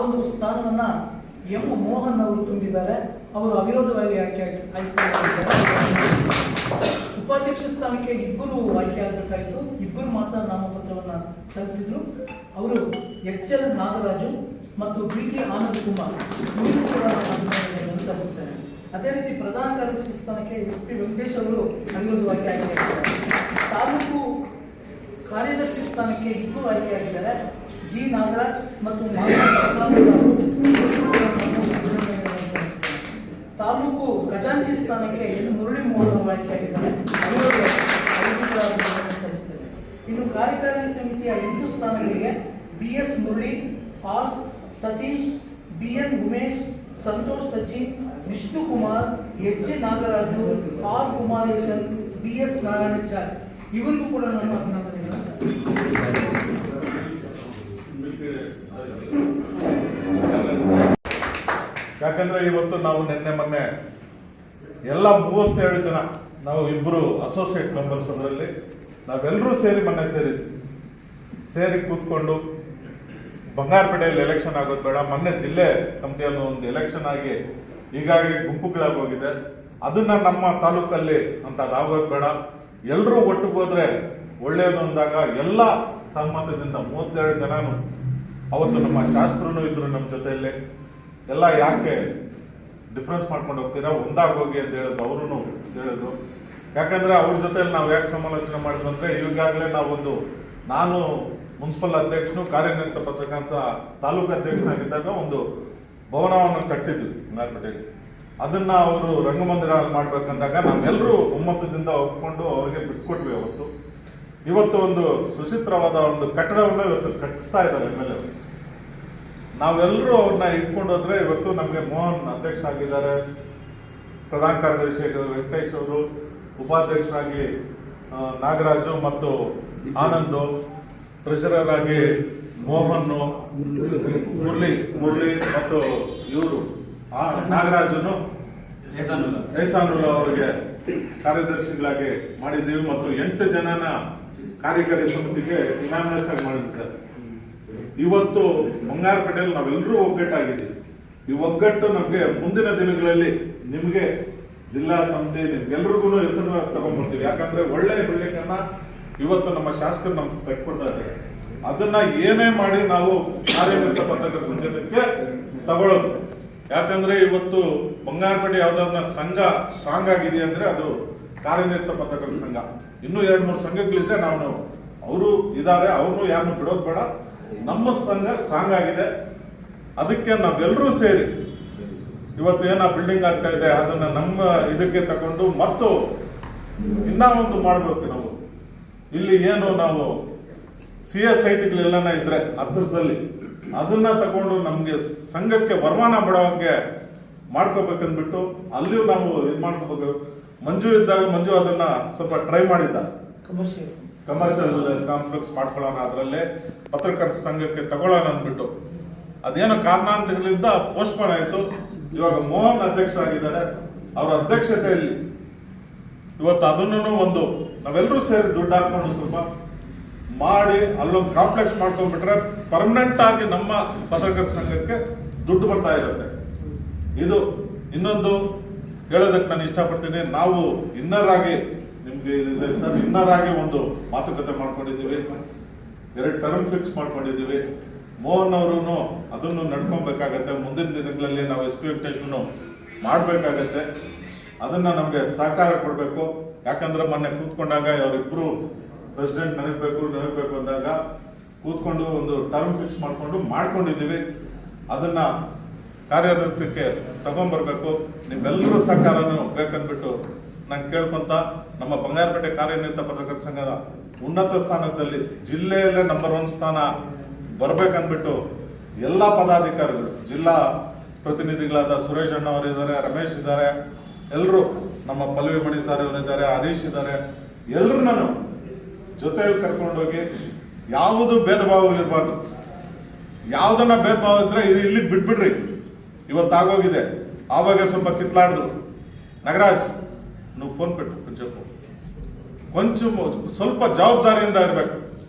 ಒಂದು ಸ್ಥಾನವನ್ನ ಎಂ ಮೋಹನ್ ಅವರು ತುಂಬಿದ್ದಾರೆ. ಅವರು ಅವಿರೋಧವಾಗಿ ಆಯ್ಕೆಯಾಗಿದ್ದಾರೆ. ಉಪಾಧ್ಯಕ್ಷ ಸ್ಥಾನಕ್ಕೆ ಇಬ್ಬರು ಆಯ್ಕೆಯಾಗಬೇಕಾಯಿತು. ಇಬ್ಬರು ಮಾತ್ರ ನಾಮಪತ್ರವನ್ನ ಸಲ್ಲಿಸಿದ್ರು. ಅವರು ಎಚ್.ಎಲ್. ನಾಗರಾಜು ಮತ್ತು ಬಿ.ಟಿ. ಆನಂದ್ ಕುಮಾರ್ ಇವರು ಕೂಡ ನಾಮಪತ್ರವನ್ನು ಸಲ್ಲಿಸಿದ್ದಾರೆ. ಅದೇ ರೀತಿ ಪ್ರಧಾನ ಕಾರ್ಯದರ್ಶಿ ಸ್ಥಾನಕ್ಕೆ ಎಸ್.ಪಿ. ವೆಂಕಟೇಶ್ ಅವರು ಅವಿರೋಧವಾಗಿ ಆಯ್ಕೆಯಾಗಿದ್ದಾರೆ. ತಾಲೂಕು ಕಾರ್ಯದರ್ಶಿ ಸ್ಥಾನಕ್ಕೆ ಇಬ್ಬರು ಆಯ್ಕೆಯಾಗಿದ್ದಾರೆ. ಜಿ. ನಾಗರಾಜ್ ಮತ್ತು ತಾಲೂಕು ಖಜಾಂಚಿ ಸ್ಥಾನಕ್ಕೆ ಎನ್. ಮುರಳಿ ಮೋಹನ್ ಅವರು ಆಯ್ಕೆಯಾಗಿದ್ದಾರೆ. ಸಲ್ಲಿಸುತ್ತೇವೆ. ಇನ್ನು ಕಾರ್ಯಕಾರಿ ಸಮಿತಿಯ 8 ಸ್ಥಾನಗಳಿಗೆ B S. Murali, R. Satish, B N. Umesh, Santosh Sachin, Vishnu Kumar, S J. Nagaraju, R. Kumaresan, B S. Narayanachar ಇವರಿಗೂ ಕೂಡ ನಾನು ಅಭಿನಂದನೆಗಳನ್ನು ಯಾಕಂದ್ರೆ ಇವತ್ತು ನಾವು ನಿನ್ನೆ ಮೊನ್ನೆ ಎಲ್ಲ 37 ಜನ ನಾವು ಇಬ್ಬರು ಅಸೋಸಿಯೇಟ್ ಮೆಂಬರ್ಸ್ ಅದರಲ್ಲಿ ನಾವೆಲ್ಲರೂ ಸೇರಿ ಮೊನ್ನೆ ಸೇರಿ ಕೂತ್ಕೊಂಡು ಬಂಗಾರಪೇಟೆಯಲ್ಲಿ ಎಲೆಕ್ಷನ್ ಆಗೋದು ಬೇಡ, ಮೊನ್ನೆ ಜಿಲ್ಲೆ ಕಮಿಟಿಯಲ್ಲಿ ಒಂದು ಎಲೆಕ್ಷನ್ ಆಗಿ ಹೀಗಾಗಿ ಗುಂಪುಗಳಾಗಿ ಹೋಗಿದೆ, ಅದನ್ನ ನಮ್ಮ ತಾಲೂಕಲ್ಲಿ ಅಂತ ಆಗೋದು ಬೇಡ, ಎಲ್ಲರೂ ಒಟ್ಟಿಗೆ ಹೋದ್ರೆ ಒಳ್ಳೆಯದು ಅಂದಾಗ ಎಲ್ಲ ಸಹಮತದಿಂದ 32 ಜನನು ಅವತ್ತು ನಮ್ಮ ಶಾಸಕರು ಇದ್ರು ನಮ್ಮ ಜೊತೆಯಲ್ಲಿ. ಎಲ್ಲ ಯಾಕೆ ಡಿಫ್ರೆನ್ಸ್ ಮಾಡ್ಕೊಂಡು ಹೋಗ್ತೀರಾ, ಒಂದಾಗಿ ಹೋಗಿ ಅಂತ ಹೇಳಿದ್ರು. ಅವರು ಹೇಳಿದ್ರು. ಯಾಕಂದ್ರೆ ಅವ್ರ ಜೊತೆಲಿ ನಾವು ಯಾಕೆ ಸಮಾಲೋಚನೆ ಮಾಡಿದ್ವಿ ಅಂದ್ರೆ ಈಗಾಗಲೇ ನಾನು ಮುನ್ಸಿಪಲ್ ಅಧ್ಯಕ್ಷನು ಕಾರ್ಯನಿರತ ಪತ್ರಕರ್ತ ತಾಲೂಕು ಅಧ್ಯಕ್ಷನಾಗಿದ್ದಾಗ ಒಂದು ಭವನವನ್ನು ಕಟ್ಟಿದ್ವಿ ಬಂಗಾರಪೇಟೆಗೆ. ಅದನ್ನ ಅವರು ರಂಗಮಂದಿರ ಮಾಡ್ಬೇಕಂದಾಗ ನಾವೆಲ್ಲರೂ ಒಮ್ಮತದಿಂದ ಒಪ್ಕೊಂಡು ಅವ್ರಿಗೆ ಬಿಟ್ಕೊಟ್ವಿ. ಇವತ್ತು ಒಂದು ಸುಚಿತ್ರವಾದ ಒಂದು ಕಟ್ಟಡವನ್ನು ಇವತ್ತು ಕಟ್ಟಿಸ್ತಾ ಇದ್ದಾರೆ ಎಮ್.ಎಲ್.ಎ. ನಾವೆಲ್ಲರೂ ಅವ್ರನ್ನ ಇಟ್ಕೊಂಡು ಹೋದ್ರೆ ಇವತ್ತು ನಮಗೆ ಮೋಹನ್ ಅಧ್ಯಕ್ಷರಾಗಿದ್ದಾರೆ, ಪ್ರಧಾನ ಕಾರ್ಯದರ್ಶಿ ವೆಂಕಟೇಶ್ ಅವರು, ಉಪಾಧ್ಯಕ್ಷರಾಗಿ ನಾಗರಾಜು ಮತ್ತು ಆನಂದ್, ಟ್ರೆಷರರ್ ಆಗಿ ಮೋಹನ್, ಮುರಳಿ ಮತ್ತು ಇವರು ನಾಗರಾಜನು, ಐಸಾನುಲ್ಲಾ ಅವರಿಗೆ ಕಾರ್ಯದರ್ಶಿಗಳಾಗಿ ಮಾಡಿದ್ದೀವಿ. ಮತ್ತು 8 ಜನನ ಕಾರ್ಯಕಾರಿ ಸಮಿತಿಗೆ ಇನಾಮಿನೇಷನ್ ಆಗಿ ಮಾಡಿದ್ವಿ ಸರ್. ಇವತ್ತು ಬಂಗಾರಪೇಟೆಯಲ್ಲಿ ನಾವೆಲ್ಲರೂ ಒಗ್ಗಟ್ಟಾಗಿದ್ದೀವಿ. ಈ ಒಗ್ಗಟ್ಟು ನಮಗೆ ಮುಂದಿನ ದಿನಗಳಲ್ಲಿ ನಿಮಗೆ ಜಿಲ್ಲಾ ಕಮಿಟಿ ನಿಮ್ಗೆಲ್ರಿಗೂ ಹೆಸರನ್ನ ತಗೊಂಡ್ಬರ್ತೀವಿ. ಯಾಕಂದ್ರೆ ಒಳ್ಳೆಯ ಬಿಲ್ಡಿಂಗ್ ಅನ್ನ ಇವತ್ತು ನಮ್ಮ ಶಾಸಕರು ನಮ್ಗೆ ಕಟ್ಕೊಡ್ತಾ ಇದ್ದಾರೆ. ಅದನ್ನ ಏನೇ ಮಾಡಿ ನಾವು ಕಾರ್ಯನಿರತ ಪತ್ರಕರ್ತರ ಸಂಘಕ್ಕೆ ತಗೊಳ್ಳೋದು. ಯಾಕಂದ್ರೆ ಇವತ್ತು ಬಂಗಾರಪೇಟೆ ಯಾವ್ದಾದ್ರು ಸಂಘ ಸ್ಟ್ರಾಂಗ್ ಆಗಿದೆ ಅಂದ್ರೆ ಅದು ಕಾರ್ಯನಿರತ ಪತ್ರಕರ್ತರ ಸಂಘ. ಇನ್ನೂ 2-3 ಸಂಘಗಳಿದೆ, ನಾವು ಅವರು ಇದ್ದಾರೆ, ಅವ್ರನ್ನು ಯಾರನ್ನು ಬಿಡೋದು ಬೇಡ. ನಮ್ಮ ಸಂಘ ಸ್ಟ್ರಾಂಗ್ ಆಗಿದೆ. ಅದಕ್ಕೆ ನಾವೆಲ್ಲರೂ ಸೇರಿ ಇವತ್ತು ಏನ ಬಿಲ್ಡಿಂಗ್ ಆಗ್ತಾ ಇದೆ ಅದನ್ನ ನಮ್ಮ ಇದಕ್ಕೆ ತಗೊಂಡು ಮತ್ತು ಇನ್ನ ಒಂದು ಮಾಡ್ಬೇಕು. ನಾವು ಇಲ್ಲಿ ಏನು ನಾವು CSITಗಳೆಲ್ಲನ ಇದ್ರೆ ಹತ್ರದಲ್ಲಿ ಅದನ್ನ ತಗೊಂಡು ನಮ್ಗೆ ಸಂಘಕ್ಕೆ ವರಮಾನ ಬಡೋಕ್ಕೆ ಮಾಡ್ಕೋಬೇಕಂದ್ಬಿಟ್ಟು ಅಲ್ಲಿಯೂ ನಾವು ಇದು ಮಾಡ್ಕೋಬೇಕು. ಮಂಜು ಇದ್ದಾಗ ಮಂಜು ಅದನ್ನ ಸ್ವಲ್ಪ ಟ್ರೈ ಮಾಡಿದ್ದ, ಕಮರ್ಷಿಯಲ್ ಕಾಂಪ್ಲೆಕ್ಸ್ ಮಾಡ್ಕೊಳ್ಳೋಣ, ಅದರಲ್ಲೇ ಪತ್ರಕರ್ತರ ಸಂಘಕ್ಕೆ ತಗೊಳ್ಳೋಣ ಅಂದ್ಬಿಟ್ಟು ಅದೇನೋ ಕಾರಣಾಂತರಗಳಿಂದ ಪೋಸ್ಟ್ಪೋನ್ ಆಯ್ತು. ಇವಾಗ ಮೋಹನ್ ಅಧ್ಯಕ್ಷರಾಗಿದ್ದಾರೆ. ಅವರ ಅಧ್ಯಕ್ಷತೆಯಲ್ಲಿ ಇವತ್ತು ಅದನ್ನು ಒಂದು ನಾವೆಲ್ಲರೂ ಸೇರಿ ದುಡ್ಡು ಹಾಕೊಂಡು ಸ್ವಲ್ಪ ಮಾಡಿ ಅಲ್ಲೊಂದು ಕಾಂಪ್ಲೆಕ್ಸ್ ಮಾಡ್ಕೊಂಡ್ಬಿಟ್ರೆ ಪರ್ಮನೆಂಟ್ ಆಗಿ ನಮ್ಮ ಪತ್ರಕರ್ತರ ಸಂಘಕ್ಕೆ ದುಡ್ಡು ಬರ್ತಾ ಇರುತ್ತೆ. ಇದು ಇನ್ನೊಂದು ಹೇಳೋದಕ್ಕೆ ನಾನು ಇಷ್ಟಪಡ್ತೀನಿ. ನಾವು ಇನ್ನರ್ ಆಗಿ ನಿಮ್ಗೆ ಸರ್ ಇನ್ನರ್ ಆಗಿ ಒಂದು ಮಾತುಕತೆ ಮಾಡ್ಕೊಂಡಿದ್ದೀವಿ, 2 ಟರ್ಮ್ ಫಿಕ್ಸ್ ಮಾಡ್ಕೊಂಡಿದ್ದೀವಿ. ಮೋಹನ್ ಅವರು ಅದನ್ನು ನಡ್ಕೊಬೇಕಾಗತ್ತೆ. ಮುಂದಿನ ದಿನಗಳಲ್ಲಿ ನಾವು SP ವೆಂಕಟೇಶ್ನು ಮಾಡಬೇಕಾಗತ್ತೆ. ಅದನ್ನ ನಮಗೆ ಸಹಕಾರ ಕೊಡಬೇಕು. ಯಾಕಂದ್ರೆ ಮೊನ್ನೆ ಕೂತ್ಕೊಂಡಾಗ ಅವರಿಬ್ರು ಪ್ರೆಸಿಡೆಂಟ್ ನನಗಬೇಕು ಅಂದಾಗ ಕೂತ್ಕೊಂಡು ಒಂದು ಟರ್ಮ್ ಫಿಕ್ಸ್ ಮಾಡ್ಕೊಂಡಿದ್ದೀವಿ. ಅದನ್ನ ಕಾರ್ಯರೂಪಕ್ಕೆ ತಗೊಂಡ್ಬರ್ಬೇಕು. ನಿಮ್ಮೆಲ್ಲರೂ ಸಹಕಾರನೂ ಬೇಕಂದ್ಬಿಟ್ಟು ನಾನು ಕೇಳ್ಕೊಂತ ನಮ್ಮ ಬಂಗಾರಪೇಟೆ ಕಾರ್ಯನಿರತ ಪತ್ರಕರ್ತರ ಸಂಘದ ಉನ್ನತ ಸ್ಥಾನದಲ್ಲಿ ಜಿಲ್ಲೆಯಲ್ಲೇ ನಂಬರ್ 1 ಸ್ಥಾನ ಬರ್ಬೇಕಂದ್ಬಿಟ್ಟು ಎಲ್ಲ ಪದಾಧಿಕಾರಿಗಳು, ಜಿಲ್ಲಾ ಪ್ರತಿನಿಧಿಗಳಾದ ಸುರೇಶ್ ಅಣ್ಣ ಅವರಿದ್ದಾರೆ, ರಮೇಶ್ ಇದ್ದಾರೆ, ಎಲ್ಲರೂ ನಮ್ಮ ಪಲ್ಲವಿ ಮಣಿ ಸಾರ್ ಅವರಿದ್ದಾರೆ, ಹರೀಶ್ ಇದ್ದಾರೆ, ಎಲ್ಲರೂ ನಾನು ಜೊತೆಯಲ್ಲಿ ಕರ್ಕೊಂಡೋಗಿ ಯಾವುದು ಭೇದ ಭಾವ ಇರಬಾರ್ದು. ಯಾವ್ದನ್ನ ಭೇದ ಭಾವ ಇದ್ರೆ ಇಲ್ಲಿಗೆ ಬಿಟ್ಬಿಡ್ರಿ. ಇವತ್ತಾಗೋಗಿದೆ. ಆವಾಗ ಸ್ವಲ್ಪ ಕಿತ್ಲಾಡಿದ್ರು. ನಗರಾಜ್ ನೀವು ಫೋನ್ ಬಿಟ್ಟು ಕೊಂಚ ಸ್ವಲ್ಪ ಜವಾಬ್ದಾರಿಯಿಂದ ಇರಬೇಕು.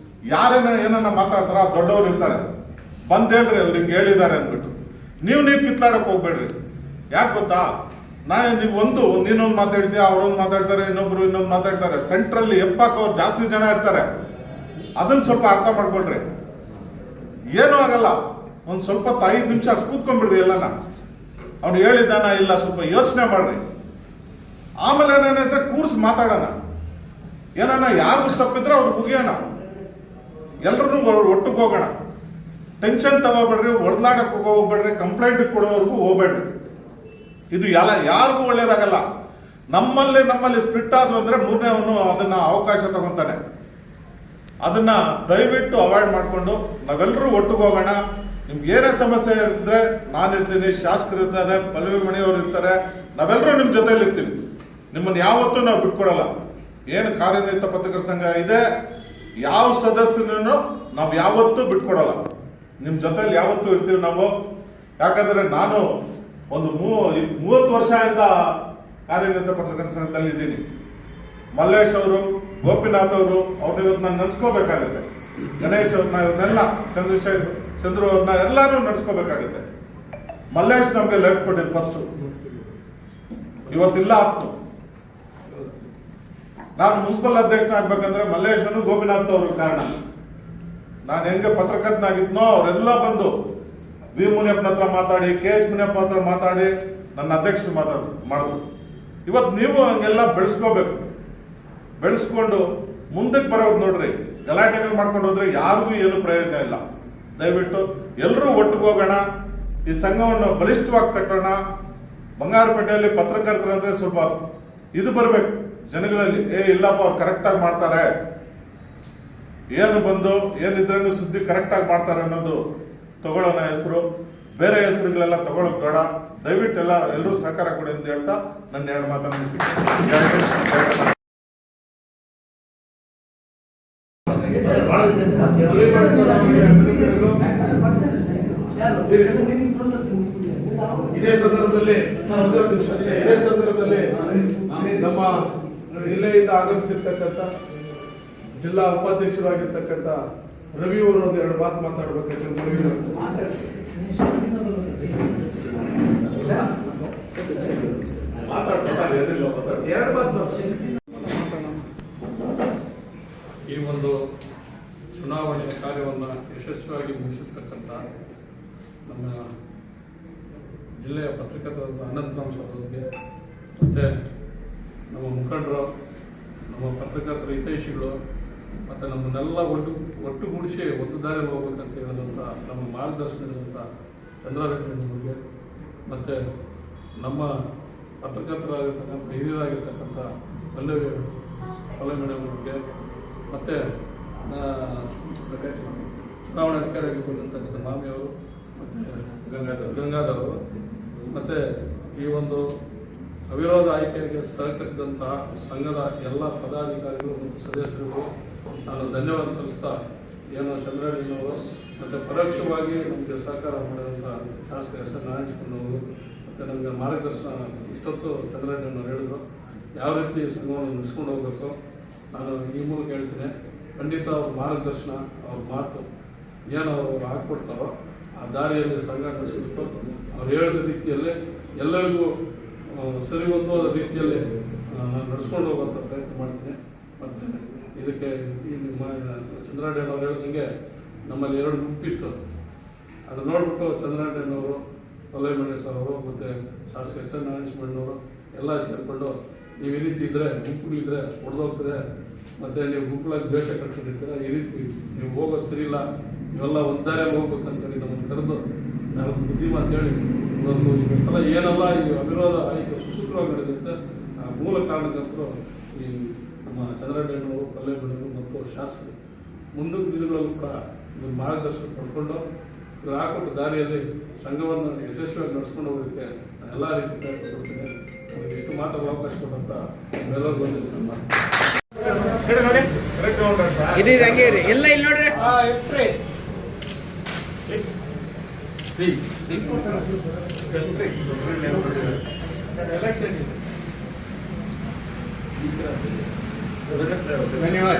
ಯಾರೇನ ಏನನ್ನ ಮಾತಾಡ್ತಾರ ದೊಡ್ಡವರು ಇರ್ತಾರೆ, ಬಂದೇಳ್ರಿ ಅವ್ರು ಹಿಂಗೆ ಹೇಳಿದ್ದಾರೆ ಅಂದ್ಬಿಟ್ಟು ನೀವು ಕಿತ್ತಾಡಕ್ ಹೋಗ್ಬೇಡ್ರಿ. ಯಾಕೆ ಗೊತ್ತಾ, ನೀನೊಂದು ಮಾತಾಡ್ತೀಯ, ಅವ್ರೊಂದು ಮಾತಾಡ್ತಾರೆ, ಇನ್ನೊಂದು ಮಾತಾಡ್ತಾರೆ. ಸೆಂಟ್ರಲ್ಲಿ ಎಪ್ಪಾಕೋರು ಜಾಸ್ತಿ ಜನ ಇರ್ತಾರೆ. ಅದನ್ನ ಸ್ವಲ್ಪ ಅರ್ಥ ಮಾಡ್ಕೊಳ್ರಿ. ಏನೂ ಆಗಲ್ಲ, ಒಂದು ಸ್ವಲ್ಪ 5 ನಿಮಿಷ ಕೂತ್ಕೊಂಡ್ಬಿಡ್ರಿ ಎಲ್ಲನ. ಅವ್ನು ಹೇಳಿದ್ದಾನ ಇಲ್ಲ ಸ್ವಲ್ಪ ಯೋಚನೆ ಮಾಡ್ರಿ. ಆಮೇಲೆ ಏನೇನೈತೆ ಕೂರ್ಸಿ ಮಾತಾಡೋಣ. ಏನಾನ ಯಾರು ತಪ್ಪಿದ್ರೆ ಅವ್ರು ಮುಗಿಯೋಣ, ಎಲ್ರೂ ಒಟ್ಟಿಗೆ ಹೋಗೋಣ. ಟೆನ್ಷನ್ ತಗೋಬೇಡ್ರಿ, ಹೊಡೆದಾಡಕ್ಕೆ ಹೋಗ್ಬೇಡ್ರಿ, ಕಂಪ್ಲೇಂಟ್ ಕೊಡೋವರೆಗೂ ಹೋಗ್ಬೇಡ್ರಿ. ಇದು ಯಾರಿಗೂ ಒಳ್ಳೇದಾಗಲ್ಲ. ನಮ್ಮಲ್ಲಿ ಸ್ಪ್ಲಿಟ್ ಆದ್ರು ಅಂದ್ರೆ ಮೂರನೇವನು ಅದನ್ನ ಅವಕಾಶ ತಗೊಂತಾನೆ. ಅದನ್ನ ದಯವಿಟ್ಟು ಅವಾಯ್ಡ್ ಮಾಡಿಕೊಂಡು ನಾವೆಲ್ಲರೂ ಒಟ್ಟಿಗೆ ಹೋಗೋಣ. ನಿಮ್ಗೆ ಏನೇ ಸಮಸ್ಯೆ ಇದ್ರೆ ನಾನಿರ್ತೀನಿ, ಶಾಸಕರು ಇರ್ತಾರೆ, ಪಲ್ಲವಿ ಮಣಿಯವರು ಇರ್ತಾರೆ, ನಾವೆಲ್ಲರೂ ನಿಮ್ಮ ಜೊತೆಲಿ ಇರ್ತೀವಿ. ನಿಮ್ಮನ್ನು ಯಾವತ್ತೂ ನಾವು ಬಿಟ್ಕೊಡಲ್ಲ. ಏನು ಕಾರ್ಯನಿರತ ಪತ್ರಕರ್ತರ ಸಂಘ ಇದೆ, ಯಾವ ಸದಸ್ಯನೂ ನಾವು ಯಾವತ್ತೂ ಬಿಟ್ಕೊಡಲ್ಲ. ನಿಮ್ಮ ಜೊತೆಲಿ ಯಾವತ್ತೂ ಇರ್ತೀವಿ ನಾವು. ಯಾಕಂದ್ರೆ ನಾನು ಒಂದು 30 ವರ್ಷದಿಂದ ಕಾರ್ಯನಿರತ ಪತ್ರಕರ್ತರ ಸಂಘದಲ್ಲಿ ಇದ್ದೀನಿ. ಮಲ್ಲೇಶ್ ಅವರು, ಗೋಪಿನಾಥ್ ಅವರು, ಅವ್ರನ್ನ ಇವತ್ತು ನಾನು ನೆನೆಸ್ಕೋಬೇಕಾಗುತ್ತೆ. ಗಣೇಶ್ ಅವ್ರನ್ನ, ಇವ್ರನ್ನೆಲ್ಲ ಚಂದ್ರು ಅವ್ರನ್ನ ಎಲ್ಲರೂ ನಡೆಸ್ಕೋಬೇಕಾಗುತ್ತೆ. ಮಲ್ಲೇಶ್ ನಮ್ಗೆ ಲೈಫ್ ಕೊಟ್ಟಿದ್ದು ಫಸ್ಟ್, ಇವತ್ತಿಲ್ಲ ಆಗ್ತು. ನಾನು ಮುನ್ಸಿಪಲ್ ಅಧ್ಯಕ್ಷನಾಗ್ಬೇಕಂದ್ರೆ ಮಲ್ಲೇಶನು ಗೋಪಿನಾಥ್ ಅವರು ಕಾರಣ. ನಾನು ಹೆಂಗೆ ಪತ್ರಕರ್ತನಾಗಿದ್ನೋ ಅವರೆಲ್ಲ ಬಂದು ವಿ ಮುನಿಯಪ್ಪನ ಹತ್ರ ಮಾತಾಡಿ, ಕೆ ಎಚ್ ಮುನಿಯಪ್ಪ ಹತ್ರ ಮಾತಾಡಿ ನನ್ನ ಅಧ್ಯಕ್ಷರು ಮಾಡಿದ್ರು. ಇವತ್ತು ನೀವು ಹಂಗೆಲ್ಲ ಬೆಳೆಸ್ಕೊಂಡು ಮುಂದಕ್ಕೆ ಬರೋದು ನೋಡ್ರಿ. ಗಲಾಟೆಗಳು ಮಾಡ್ಕೊಂಡು ಹೋದ್ರೆ ಯಾರಿಗೂ ಏನು ಪ್ರಯೋಜನ ಇಲ್ಲ. ದಯವಿಟ್ಟು ಎಲ್ಲರೂ ಒಟ್ಟಿಗೆ ಹೋಗೋಣ, ಈ ಸಂಘವನ್ನು ಬಲಿಷ್ಠವಾಗಿ ಕಟ್ಟೋಣ. ಬಂಗಾರಪೇಟೆಯಲ್ಲಿ ಪತ್ರಕರ್ತರು ಅಂದ್ರೆ ಸ್ವಲ್ಪ ಇದು ಬರಬೇಕು ಜನಗಳಲ್ಲಿ. ಇಲ್ಲಪ್ಪ ಅವ್ರು ಕರೆಕ್ಟಾಗಿ ಮಾಡ್ತಾರೆ, ಏನಿದ್ರೂ ಸುದ್ದಿ ಕರೆಕ್ಟಾಗಿ ಮಾಡ್ತಾರೆ ಅನ್ನೋದು ತಗೊಳ್ಳೋಣ ಹೆಸರು. ಬೇರೆ ಹೆಸರುಗಳೆಲ್ಲ ತಗೊಳ್ಳೋದು ಬೇಡ. ದಯವಿಟ್ಟು ಎಲ್ಲರೂ ಸಹಕಾರ ಕೊಡಿ ಅಂತ ಹೇಳ್ತಾ ನನ್ನ 2 ಮಾತನ್ನು ಇದೇ ಸಂದರ್ಭದಲ್ಲಿ ನಮ್ಮ ಜಿಲ್ಲೆಯಿಂದ ಆಗಮಿಸಿರ್ತಕ್ಕಂಥ ಜಿಲ್ಲಾ ಉಪಾಧ್ಯಕ್ಷರಾಗಿರ್ತಕ್ಕಂಥ ರವಿ ಅವರು 1-2 ಮಾತು ಮಾತಾಡ್ಬೇಕಂತ ಈ ಒಂದು ಚುನಾವಣೆಯ ಕಾರ್ಯವನ್ನು ಯಶಸ್ವಿಯಾಗಿ ಮುಗಿಸಿರ್ತಕ್ಕಂಥ ನಮ್ಮ ಜಿಲ್ಲೆಯ ಪತ್ರಕರ್ತರಾದ ಅನಂತರಾಮ್ ಅವರಿಗೆ ಮತ್ತು ನಮ್ಮ ಮುಖಂಡರು, ನಮ್ಮ ಪತ್ರಕರ್ತರ ಹಿತೈಷಿಗಳು ಮತ್ತು ನಮ್ಮನ್ನೆಲ್ಲ ಒಟ್ಟುಗೂಡಿಸಿ ಒಂದು ದಾರಿಯಲ್ಲಿ ಹೋಗ್ಬೇಕಂತ ಹೇಳಿದಂಥ ನಮ್ಮ ಮಾರ್ಗದರ್ಶನದಂಥ ಚಂದ್ರಾರೆಡ್ಡಿಯವರಿಗೆ ಮತ್ತು ನಮ್ಮ ಪತ್ರಕರ್ತರಾಗಿರ್ತಕ್ಕಂಥ ಹಿರಿಯರಾಗಿರ್ತಕ್ಕಂಥ ಪಲ್ಲವಿ ಮೇಡಮ್ಗೆ ಮತ್ತು ಚುನಾವಣಾ ಅಧಿಕಾರಿಯಾಗಿ ಬಂದಿರ್ತಕ್ಕಂಥ ಮಾಮಿಯವರು ಮತ್ತು ಗಂಗಾಧರ್ ಅವರು ಮತ್ತು ಈ ಒಂದು ಅವಿರೋಧ ಆಯ್ಕೆಗೆ ಸಹಕರಿಸಿದಂತಹ ಸಂಘದ ಎಲ್ಲ ಪದಾಧಿಕಾರಿಗಳು ಮತ್ತು ಸದಸ್ಯರಿಗೂ ನಾನು ಧನ್ಯವಾದ ಸಲ್ಲಿಸ್ತಾ, ಏನು ಚಂದ್ರಣ್ಣನವರು ಮತ್ತು ಪರೋಕ್ಷವಾಗಿ ನಮಗೆ ಸಹಕಾರ ಮಾಡಿದಂಥ ಶಾಸಕ ಎಸ್ ಎನ್ ನಾರಾಯಣಸ್ವಾಮಿಯವರು ಮತ್ತು ನಮಗೆ ಮಾರ್ಗದರ್ಶನ ಇಷ್ಟೊತ್ತು ಚಂದ್ರಣ್ಣನವರು ಹೇಳಿದ್ರು ಯಾವ ರೀತಿ ಸಂಘವನ್ನು ನಡೆಸ್ಕೊಂಡು ಹೋಗಬೇಕು. ನಾನು ಈ ಮೂಲಕ ಹೇಳ್ತೀನಿ, ಖಂಡಿತ ಅವ್ರ ಮಾರ್ಗದರ್ಶನ, ಅವ್ರ ಮಾತು ಏನು ಅವರು ಹಾಕ್ಕೊಡ್ತಾರೋ ಆ ದಾರಿಯಲ್ಲಿ ಸಂಘ ನಡೆಸಬೇಕು. ಅವ್ರು ಹೇಳಿದ ರೀತಿಯಲ್ಲಿ ಎಲ್ಲರಿಗೂ ಸರಿ ಹೊಂದುವ ರೀತಿಯಲ್ಲಿ ನಾನು ನಡೆಸ್ಕೊಂಡು ಹೋಗುವಂಥ ಪ್ರಯತ್ನ ಮಾಡ್ತೀನಿ. ಮತ್ತು ಇದಕ್ಕೆ ಈ ಚಂದ್ರಣ್ಣನವರು ಹೇಳಿದಂಗೆ ನಮ್ಮಲ್ಲಿ 2 ಗುಂಪಿತ್ತು. ಅದು ನೋಡ್ಬಿಟ್ಟು ಚಂದ್ರಣ್ಣನವರು, ಪಲ್ಲವಿ ಮಣೇಶ್ ಅವರು ಮತ್ತು ಶಾಸಕ ಎಸ್ ಎನ್ ನಾರಾಯಣಸ್ವಾಮಿಯವರು ಎಲ್ಲ ಸೇರಿಕೊಂಡು ನೀವು ಈ ರೀತಿ ಇದ್ದರೆ, ಗುಂಪುಗಳಿದ್ರೆ ಹೊಡೆದೋಗ್ತದೆ, ಮತ್ತು ನೀವು ಗುಂಪುಗಳಾಗಿ ದ್ವೇಷ ಕಟ್ಕೊಂಡಿರ್ತೀರ, ಈ ರೀತಿ ನೀವು ಹೋಗೋದು ಸರಿ ಇಲ್ಲ, ಇವೆಲ್ಲ ಒದ್ದಾರಲ್ಲಿ ಹೋಗ್ಬೇಕಂತೇಳಿ ನಮ್ಮನ್ನು ಕರೆದು ನಾವು ಬುದ್ಧಿ ಮಾತೇಳಿ ಇವತ್ತು ಇವತ್ತೆಲ್ಲ ಏನೆಲ್ಲ ಈ ಅವಿರೋಧ ಆಯ್ಕೆ ಸುಸೂತ್ರವಾಗಿ ನಡೆದಂತೆ ಆ ಮೂಲ ಕಾರಣಕ್ಕಂತೂ ಈ ನಮ್ಮ ಚಂದ್ರಣ್ಣನವರು, ಪಲ್ಲವಿ ಮೇಡಮ್ ಮತ್ತು ಶಾಸಕರು ಮುಂದಿನ ದಿನಗಳಲ್ಲೂ ಕೂಡ ಇವ್ರ ಮಾರ್ಗದರ್ಶನ ಪಡ್ಕೊಂಡು ಇವ್ರು ಹಾಕೊಟ್ಟ ದಾರಿಯಲ್ಲಿ ಸಂಘವನ್ನು ಯಶಸ್ವಿಯಾಗಿ ನಡೆಸ್ಕೊಂಡು ಹೋಗೋದಕ್ಕೆ ನಾನು ಎಲ್ಲ ರೀತಿ ಪ್ರಯತ್ನ ಕೊಡ್ತೀನಿ. ನನಗೆ ಇಷ್ಟು ಮಾತಾಡುವ ಅವಕಾಶ ಕೊಟ್ಟಂತ ಎಲ್ಲರಿಗೂ ವಂದಿಸ್ತೀನಿ. ಇದು ಹಂಗೆ ರೀ, ಎಲ್ಲ ಇಲ್ಲಿ ನೋಡ್ರಿ. ಧನ್ಯವಾದ.